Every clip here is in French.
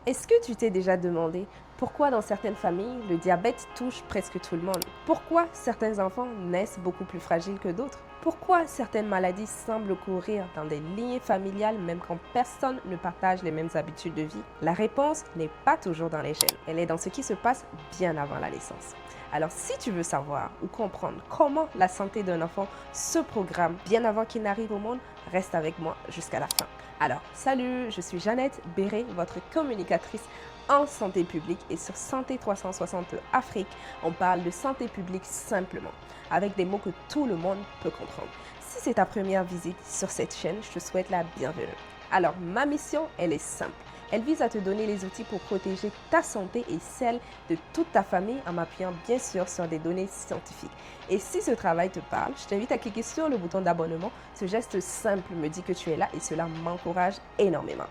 Est-ce que tu t'es déjà demandé pourquoi dans certaines familles, le diabète touche presque tout le monde? Pourquoi certains enfants naissent beaucoup plus fragiles que d'autres? Pourquoi certaines maladies semblent courir dans des lignées familiales même quand personne ne partage les mêmes habitudes de vie? La réponse n'est pas toujours dans les gènes, elle est dans ce qui se passe bien avant la naissance. Alors si tu veux savoir ou comprendre comment la santé d'un enfant se programme bien avant qu'il n'arrive au monde, reste avec moi jusqu'à la fin. Alors, salut, je suis Jeannette Béré, votre communicatrice en santé publique, et sur Santé 360 Afrique, on parle de santé publique simplement, avec des mots que tout le monde peut comprendre. Si c'est ta première visite sur cette chaîne, je te souhaite la bienvenue. Alors, ma mission, elle est simple. Elle vise à te donner les outils pour protéger ta santé et celle de toute ta famille en m'appuyant bien sûr sur des données scientifiques. Et si ce travail te parle, je t'invite à cliquer sur le bouton d'abonnement. Ce geste simple me dit que tu es là et cela m'encourage énormément.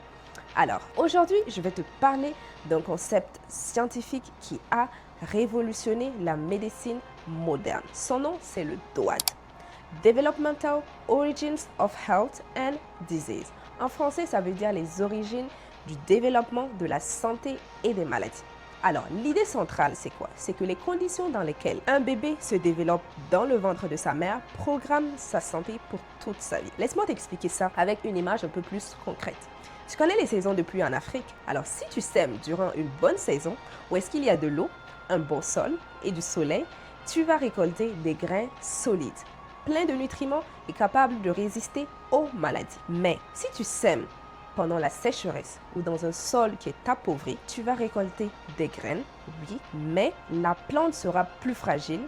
Alors, aujourd'hui, je vais te parler d'un concept scientifique qui a révolutionné la médecine moderne. Son nom, c'est le DOAD. Developmental Origins of Health and Disease. En français, ça veut dire les origines du développement de la santé et des maladies. Alors, l'idée centrale, c'est quoi? C'est que les conditions dans lesquelles un bébé se développe dans le ventre de sa mère programment sa santé pour toute sa vie. Laisse-moi t'expliquer ça avec une image un peu plus concrète. Tu connais les saisons de pluie en Afrique? Alors, si tu sèmes durant une bonne saison, où est-ce qu'il y a de l'eau, un bon sol et du soleil, tu vas récolter des grains solides, pleins de nutriments et capables de résister aux maladies. Mais si tu sèmes pendant la sécheresse ou dans un sol qui est appauvri, tu vas récolter des graines, oui, mais la plante sera plus fragile,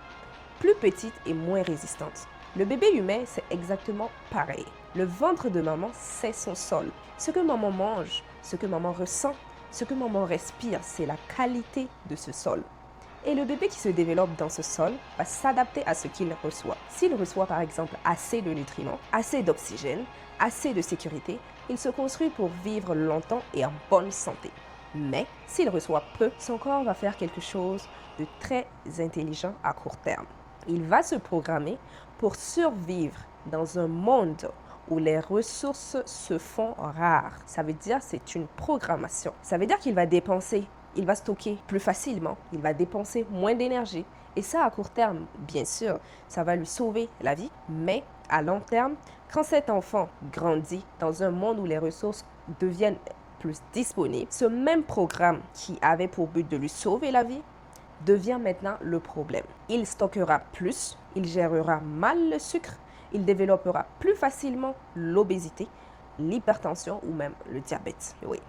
plus petite et moins résistante. Le bébé humain, c'est exactement pareil. Le ventre de maman, c'est son sol. Ce que maman mange, ce que maman ressent, ce que maman respire, c'est la qualité de ce sol. Et le bébé qui se développe dans ce sol va s'adapter à ce qu'il reçoit. S'il reçoit par exemple assez de nutriments, assez d'oxygène, assez de sécurité, il se construit pour vivre longtemps et en bonne santé. Mais s'il reçoit peu, son corps va faire quelque chose de très intelligent à court terme. Il va se programmer pour survivre dans un monde où les ressources se font rares. Ça veut dire que c'est une programmation. Ça veut dire qu'il va dépenser, il va stocker plus facilement, il va dépenser moins d'énergie. Et ça, à court terme, bien sûr, ça va lui sauver la vie. Mais à long terme, quand cet enfant grandit dans un monde où les ressources deviennent plus disponibles, ce même programme qui avait pour but de lui sauver la vie devient maintenant le problème. Il stockera plus, il gérera mal le sucre, il développera plus facilement l'obésité, l'hypertension ou même le diabète. Oui.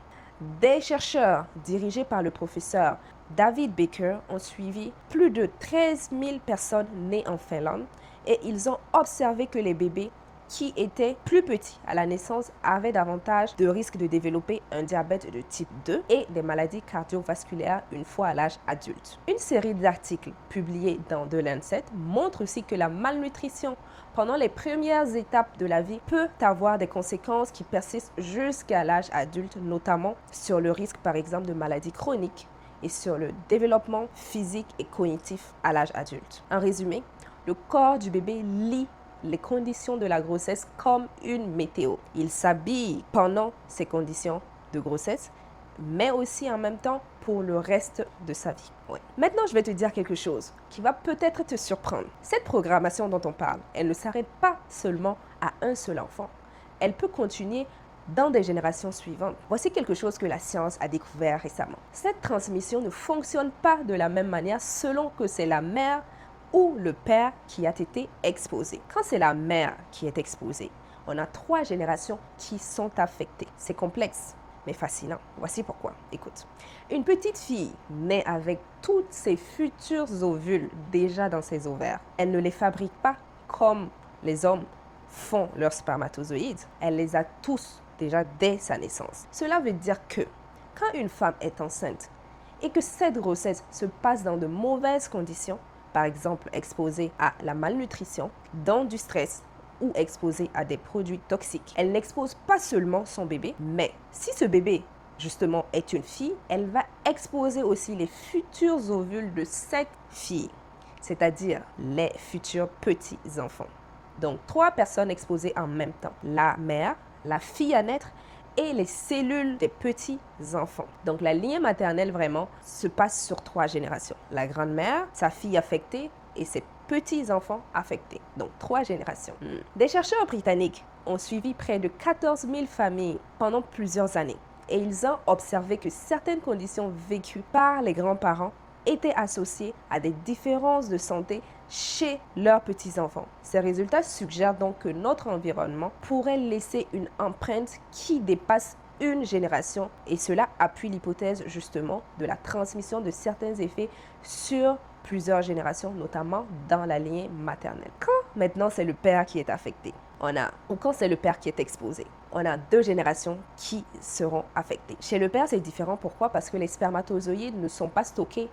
Des chercheurs dirigés par le professeur David Baker ont suivi plus de 13 000 personnes nées en Finlande et ils ont observé que les bébés qui étaient plus petits à la naissance avaient davantage de risques de développer un diabète de type 2 et des maladies cardiovasculaires une fois à l'âge adulte. Une série d'articles publiés dans The Lancet montre aussi que la malnutrition pendant les premières étapes de la vie peut avoir des conséquences qui persistent jusqu'à l'âge adulte, notamment sur le risque par exemple de maladies chroniques et sur le développement physique et cognitif à l'âge adulte. En résumé, le corps du bébé lit les conditions de la grossesse comme une météo. Il s'habille pendant ces conditions de grossesse, mais aussi en même temps pour le reste de sa vie. Ouais. Maintenant, je vais te dire quelque chose qui va peut-être te surprendre. Cette programmation dont on parle, elle ne s'arrête pas seulement à un seul enfant. Elle peut continuer dans des générations suivantes. Voici quelque chose que la science a découvert récemment. Cette transmission ne fonctionne pas de la même manière selon que c'est la mère ou le père qui a été exposé. Quand c'est la mère qui est exposée, on a 3 générations qui sont affectées. C'est complexe, mais fascinant. Voici pourquoi. Écoute, une petite fille naît avec tous ses futurs ovules déjà dans ses ovaires. Elle ne les fabrique pas comme les hommes font leurs spermatozoïdes. Elle les a tous déjà dès sa naissance. Cela veut dire que quand une femme est enceinte et que cette grossesse se passe dans de mauvaises conditions, par exemple exposée à la malnutrition, dans du stress ou exposée à des produits toxiques, elle n'expose pas seulement son bébé, mais si ce bébé justement est une fille, elle va exposer aussi les futurs ovules de cette fille, c'est-à-dire les futurs petits-enfants. Donc 3 personnes exposées en même temps, la mère, la fille à naître et les cellules des petits enfants. Donc la lignée maternelle vraiment se passe sur 3 générations. La grand-mère, sa fille affectée et ses petits-enfants affectés. Donc 3 générations. Des chercheurs britanniques ont suivi près de 14 000 familles pendant plusieurs années et ils ont observé que certaines conditions vécues par les grands-parents étaient associées à des différences de santé chez leurs petits-enfants. Ces résultats suggèrent donc que notre environnement pourrait laisser une empreinte qui dépasse une génération et cela appuie l'hypothèse justement de la transmission de certains effets sur plusieurs générations, notamment dans la lignée maternelle. Quand maintenant c'est le père qui est affecté, ou quand c'est le père qui est exposé, on a 2 générations qui seront affectées. Chez le père, c'est différent. Pourquoi? Parce que les spermatozoïdes ne sont pas stockés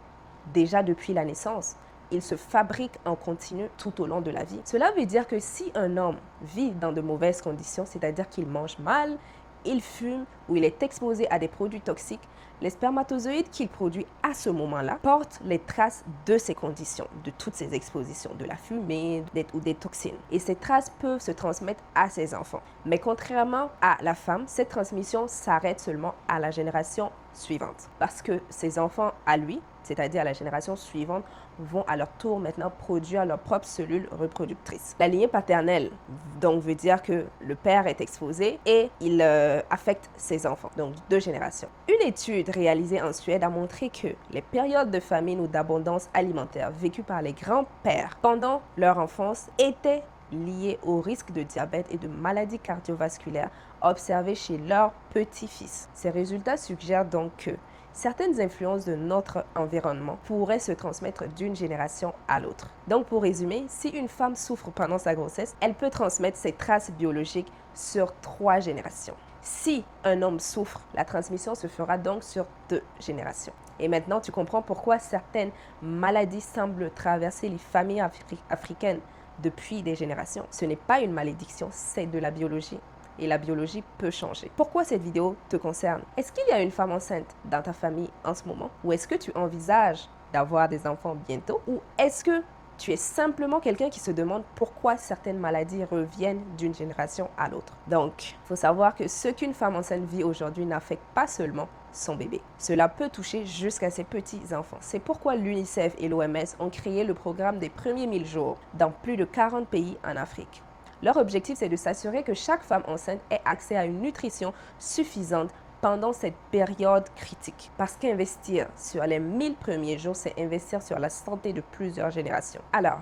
déjà depuis la naissance. Ils se fabriquent en continu tout au long de la vie. Cela veut dire que si un homme vit dans de mauvaises conditions, c'est-à-dire qu'il mange mal, il fume ou il est exposé à des produits toxiques, les spermatozoïdes qu'il produit à ce moment-là portent les traces de ces conditions, de toutes ces expositions, de la fumée ou des toxines. Et ces traces peuvent se transmettre à ses enfants. Mais contrairement à la femme, cette transmission s'arrête seulement à la génération suivante. Parce que ses enfants à lui, c'est-à-dire à la génération suivante, vont à leur tour maintenant produire leurs propres cellules reproductrices. La lignée paternelle, donc, veut dire que le père est exposé et il affecte ses enfants, donc 2 générations. Une étude réalisée en Suède a montré que les périodes de famine ou d'abondance alimentaire vécues par les grands-pères pendant leur enfance étaient liées au risque de diabète et de maladies cardiovasculaires observés chez leurs petits-fils. Ces résultats suggèrent donc que certaines influences de notre environnement pourraient se transmettre d'une génération à l'autre. Donc, pour résumer, si une femme souffre pendant sa grossesse, elle peut transmettre ses traces biologiques sur 3 générations. Si un homme souffre, la transmission se fera donc sur 2 générations. Et maintenant, tu comprends pourquoi certaines maladies semblent traverser les familles africaines depuis des générations. Ce n'est pas une malédiction, c'est de la biologie. Et la biologie peut changer. Pourquoi cette vidéo te concerne? Est-ce qu'il y a une femme enceinte dans ta famille en ce moment? Ou est-ce que tu envisages d'avoir des enfants bientôt? Ou est-ce que tu es simplement quelqu'un qui se demande pourquoi certaines maladies reviennent d'une génération à l'autre? Donc, il faut savoir que ce qu'une femme enceinte vit aujourd'hui n'affecte pas seulement son bébé. Cela peut toucher jusqu'à ses petits-enfants. C'est pourquoi l'UNICEF et l'OMS ont créé le programme des premiers 1000 jours dans plus de 40 pays en Afrique. Leur objectif, c'est de s'assurer que chaque femme enceinte ait accès à une nutrition suffisante pendant cette période critique. Parce qu'investir sur les 1000 premiers jours, c'est investir sur la santé de plusieurs générations. Alors,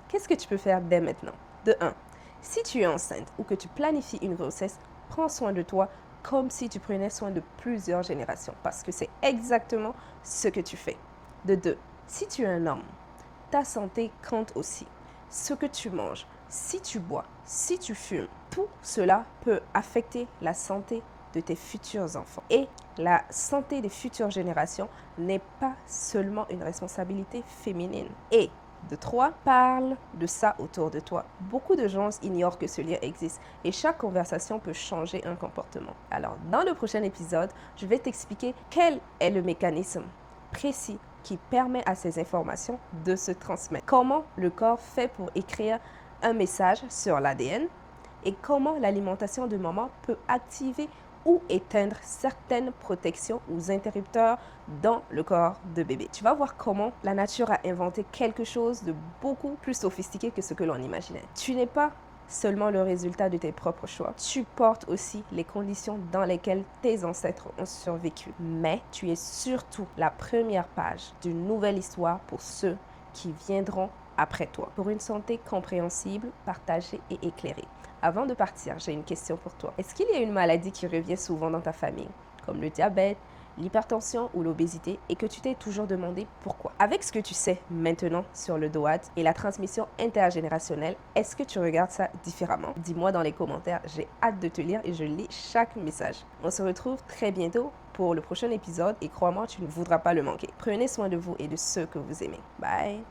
qu'est-ce que tu peux faire dès maintenant? De 1, si tu es enceinte ou que tu planifies une grossesse, prends soin de toi comme si tu prenais soin de plusieurs générations. Parce que c'est exactement ce que tu fais. De 2, si tu es un homme, ta santé compte aussi. Ce que tu manges, si tu bois, si tu fumes, tout cela peut affecter la santé de tes futurs enfants. Et la santé des futures générations n'est pas seulement une responsabilité féminine. Et de 3, parle de ça autour de toi. Beaucoup de gens ignorent que ce lien existe et chaque conversation peut changer un comportement. Alors, dans le prochain épisode, je vais t'expliquer quel est le mécanisme précis qui permet à ces informations de se transmettre. Comment le corps fait pour écrire un message sur l'ADN et comment l'alimentation de maman peut activer ou éteindre certaines protections ou interrupteurs dans le corps de bébé. Tu vas voir comment la nature a inventé quelque chose de beaucoup plus sophistiqué que ce que l'on imaginait. Tu n'es pas seulement le résultat de tes propres choix. Tu portes aussi les conditions dans lesquelles tes ancêtres ont survécu. Mais tu es surtout la première page d'une nouvelle histoire pour ceux qui viendront après toi. Pour une santé compréhensible, partagée et éclairée. Avant de partir, j'ai une question pour toi. Est-ce qu'il y a une maladie qui revient souvent dans ta famille, comme le diabète, l'hypertension ou l'obésité, et que tu t'es toujours demandé pourquoi? Avec ce que tu sais maintenant sur le DOAD et la transmission intergénérationnelle, est-ce que tu regardes ça différemment? Dis-moi dans les commentaires, j'ai hâte de te lire et je lis chaque message. On se retrouve très bientôt pour le prochain épisode et crois-moi, tu ne voudras pas le manquer. Prenez soin de vous et de ceux que vous aimez. Bye!